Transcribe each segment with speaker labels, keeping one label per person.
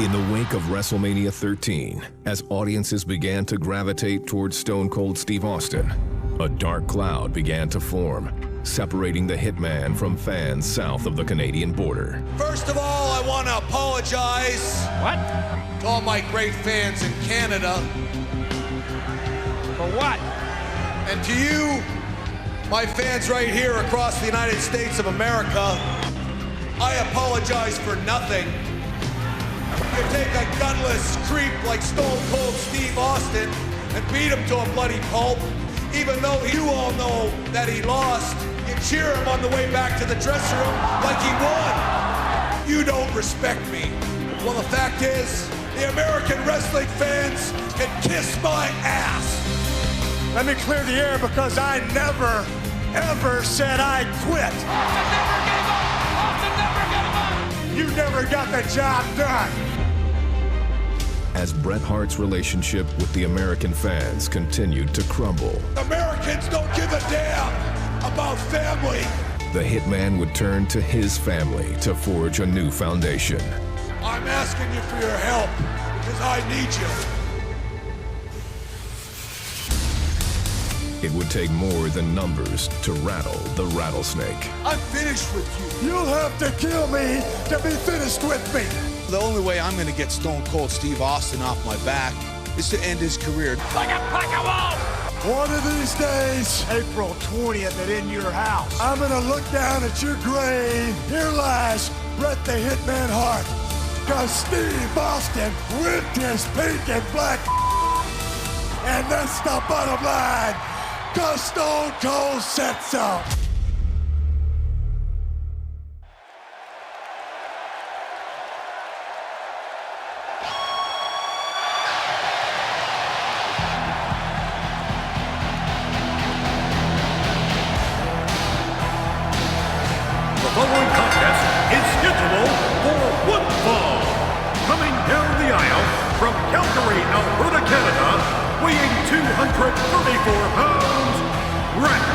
Speaker 1: In the wake of WrestleMania 13, as audiences began to gravitate towards Stone Cold Steve Austin, a dark cloud began to form, separating the Hitman from fans south of the Canadian border.
Speaker 2: First of all, I want to apologize to all my great fans in Canada.
Speaker 3: For what?
Speaker 2: And to you, my fans right here across the United States of America, I apologize for nothing. You take a gunless creep like Stone Cold Steve Austin and beat him to a bloody pulp, even though you all know that he lost. You cheer him on the way back to the dressing room like he won. You don't respect me. Well, the fact is, the American wrestling fans can kiss my ass.
Speaker 4: Let me clear the air because I never, ever said I'd quit.
Speaker 3: Austin never gave up! Austin never gave up!
Speaker 4: You never got the job done.
Speaker 1: As Bret Hart's relationship with the American fans continued to crumble,
Speaker 2: Americans don't give a damn about family.
Speaker 1: the Hitman would turn to his family to forge a new foundation.
Speaker 2: I'm asking you for your help because I need you.
Speaker 1: It would take more than numbers to rattle the rattlesnake.
Speaker 2: I'm finished with you.
Speaker 4: You'll have to kill me to be finished with me.
Speaker 2: The only way I'm going to get Stone Cold Steve Austin off my back is to end his career.
Speaker 3: Like a pack of wolves!
Speaker 4: One of these days, April 20th at In Your House, I'm gonna look down at your grave. Here lies Bret the Hitman Hart. Cause Steve Austin whipped his pink and black. And that's the bottom line. Cause Stone Cold said so.
Speaker 5: The following contest is scheduled for one fall. Coming down the aisle from Calgary, Alberta, Canada, weighing 234 pounds, Bret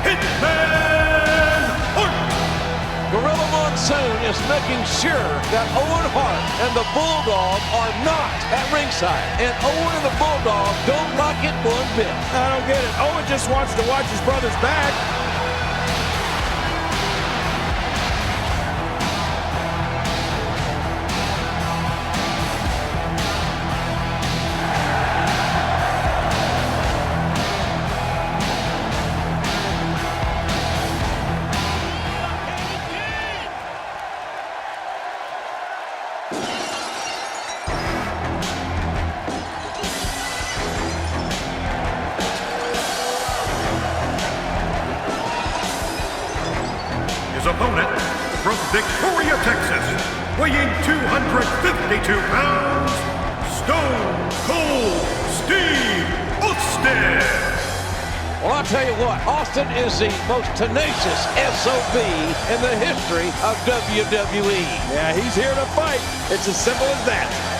Speaker 5: Hitman Hart.
Speaker 6: Gorilla Monsoon is making sure that Owen Hart and the Bulldog are not at ringside. And Owen and the Bulldog don't like it one bit.
Speaker 3: I don't get it. Owen just wants to watch his brother's back.
Speaker 5: His opponent from Victoria, Texas, weighing 252 pounds, Stone Cold Steve Austin.
Speaker 6: Well, I'll tell you what, Austin is the most tenacious SOB in the history of WWE.
Speaker 3: Yeah, he's here to fight. It's as simple as that.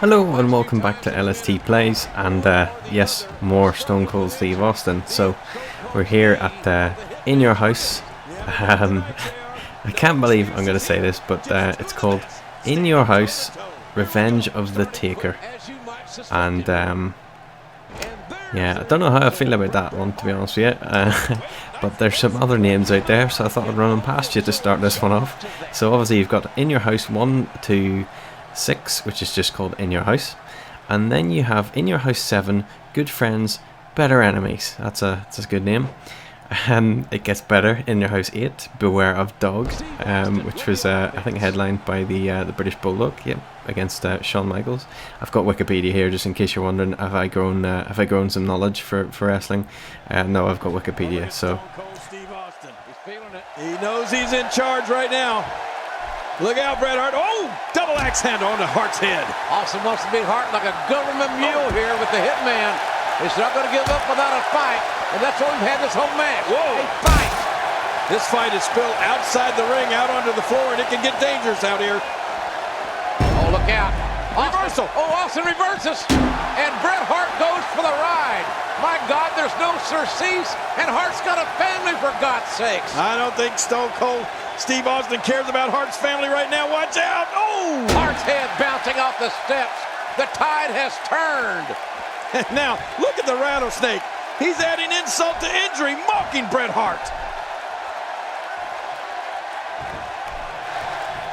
Speaker 7: Hello and welcome back to LST Plays, and yes, more Stone Cold Steve Austin. So we're here at In Your House. I can't believe I'm going to say this, but it's called In Your House, Revenge of the Taker. And yeah, I don't know how I feel about that one, to be honest with you. But there's some other names out there, so I thought I'd run them past you to start this one off. So obviously you've got In Your House 1 to 6, which is just called In Your House, and then you have In Your House 7, Good Friends, Better Enemies. That's a good name. It gets better. In Your House 8, Beware of Dog, which was I think headlined by the British Bulldog, yep, against Shawn Michaels. I've got Wikipedia here just in case you're wondering, have I grown some knowledge for wrestling? No, I've got Wikipedia. So
Speaker 6: Steve Austin, he's feeling it. He knows he's in charge right now. Look out, Bret Hart. Oh, double axe handle onto Hart's head.
Speaker 3: Austin wants to beat Hart like a government mule here with the Hitman. He's not going to give up without a fight, and that's what we've had this whole match.
Speaker 6: Whoa.
Speaker 3: A fight.
Speaker 6: This fight is spilled outside the ring, out onto the floor, and it can get dangerous out here.
Speaker 3: Oh, look out.
Speaker 6: Reversal.
Speaker 3: Oh, Austin reverses, and Bret Hart goes for the ride. My God, there's no surcease, and Hart's got a family, for God's sakes.
Speaker 6: I don't think Stone Cold Steve Austin cares about Hart's family right now. Watch out. Oh!
Speaker 3: Hart's head bouncing off the steps. The tide has turned.
Speaker 6: And now, look at the rattlesnake. He's adding insult to injury, mocking Bret Hart.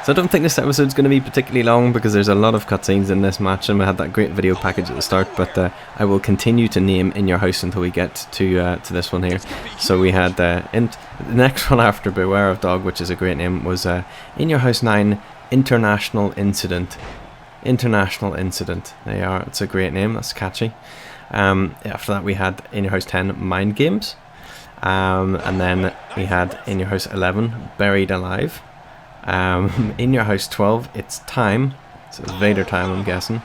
Speaker 7: So I don't think this episode's going to be particularly long because there's a lot of cutscenes in this match, and we had that great video package at the start, but I will continue to name In Your House until we get to this one here. So we had the next one after Beware of Dog, which is a great name, was In Your House 9 International Incident. International Incident. There you are. It's a great name. That's catchy. After that we had In Your House 10 Mind Games. And then we had In Your House 11 Buried Alive. In Your House 12 It's Time. So it's Vader time, I'm guessing.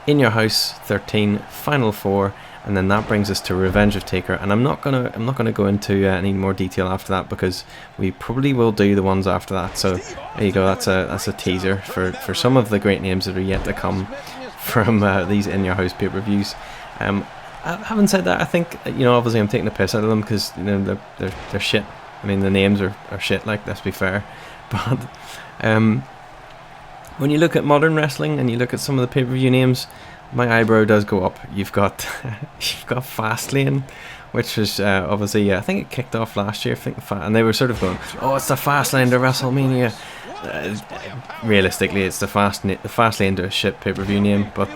Speaker 7: In Your House 13 Final Four, and then that brings us to Revenge of Taker. And I'm not gonna go into any more detail after that because we probably will do the ones after that. So there you go. That's a teaser for some of the great names that are yet to come from these In Your House pay-per-views. Having said that, I think, obviously I'm taking the piss out of them because they're shit. I mean, the names are shit, like, let's be fair. But when you look at modern wrestling and you look at some of the pay-per-view names, my eyebrow does go up. You've got Fastlane, which was obviously, I think it kicked off last year. And they were sort of going, oh, it's the Fastlane to WrestleMania. Realistically, it's the Fastlane to a shit pay-per-view name, but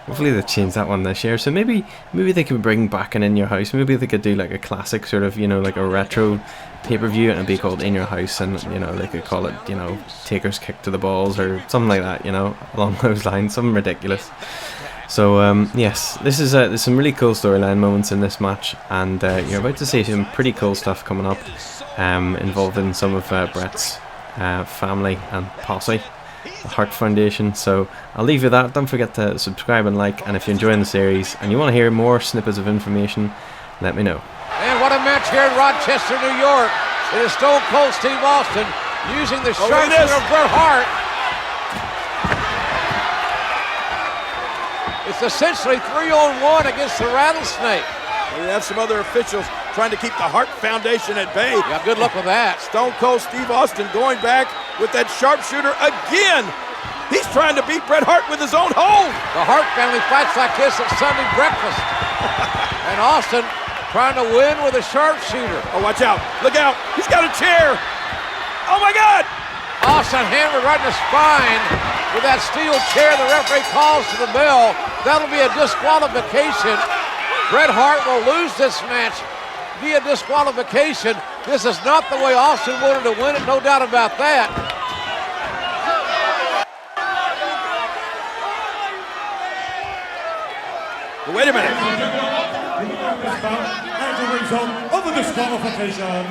Speaker 7: hopefully they change that one this year. So maybe they could bring back an In Your House. Maybe they could do like a classic sort of, like a retro pay-per-view, and it'd be called In Your House, and they could call it, Taker's Kick to the Balls or something like that, along those lines, something ridiculous. So yes, there's some really cool storyline moments in this match, and you're about to see some pretty cool stuff coming up, involving some of Bret's family and posse, the Hart Foundation. So I'll leave you with that. Don't forget to subscribe and like, and if you're enjoying the series and you want to hear more snippets of information, let me know.
Speaker 3: And what a match here in Rochester, New York. It is Stone Cold Steve Austin using the sharpshooter of Bret Hart. It's essentially 3-on-1 against the Rattlesnake.
Speaker 6: We have some other officials trying to keep the Hart Foundation at bay.
Speaker 3: Yeah, good luck with that.
Speaker 6: Stone Cold Steve Austin going back with that sharpshooter again. He's trying to beat Bret Hart with his own hold.
Speaker 3: The Hart family fights like this at Sunday breakfast. And Austin trying to win with a sharpshooter.
Speaker 6: Oh, watch out. Look out. He's got a chair. Oh, my God.
Speaker 3: Austin hammered right in the spine with that steel chair. The referee calls to the bell. That'll be a disqualification. Bret Hart will lose this match via disqualification. This is not the way Austin wanted to win it, no doubt about that.
Speaker 6: Wait a minute.
Speaker 5: As a result of the disqualification,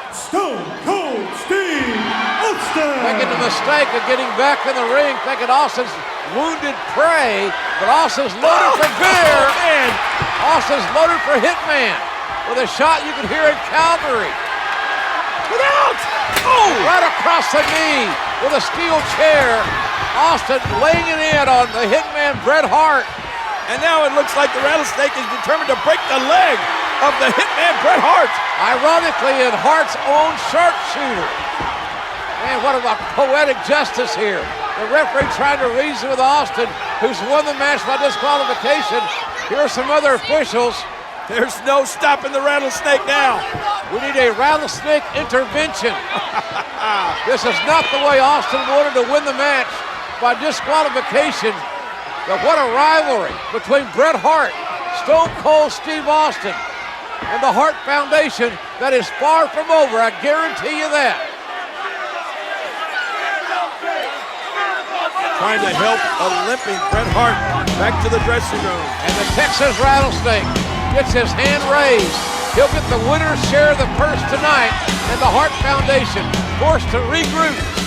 Speaker 5: Stone Cold Steve Austin.
Speaker 3: Making the mistake of getting back in the ring, thinking Austin's wounded prey, but Austin's loaded for beer, and Austin's loaded for Hitman with a shot you can hear in Calgary.
Speaker 6: Look out! Oh!
Speaker 3: Right across the knee with a steel chair. Austin laying it in on the Hitman Bret Hart.
Speaker 6: And now it looks like the Rattlesnake is determined to break the leg of the Hitman Bret Hart.
Speaker 3: Ironically, in Hart's own sharpshooter. Man, what about poetic justice here? The referee trying to reason with Austin, who's won the match by disqualification. Here are some other officials.
Speaker 6: There's no stopping the Rattlesnake now.
Speaker 3: We need a Rattlesnake intervention. This is not the way Austin wanted to win the match, by disqualification. But what a rivalry between Bret Hart, Stone Cold Steve Austin, and the Hart Foundation that is far from over, I guarantee you that.
Speaker 6: Trying to help a limping Bret Hart back to the dressing room.
Speaker 3: And the Texas Rattlesnake gets his hand raised. He'll get the winner's share of the purse tonight, and the Hart Foundation forced to regroup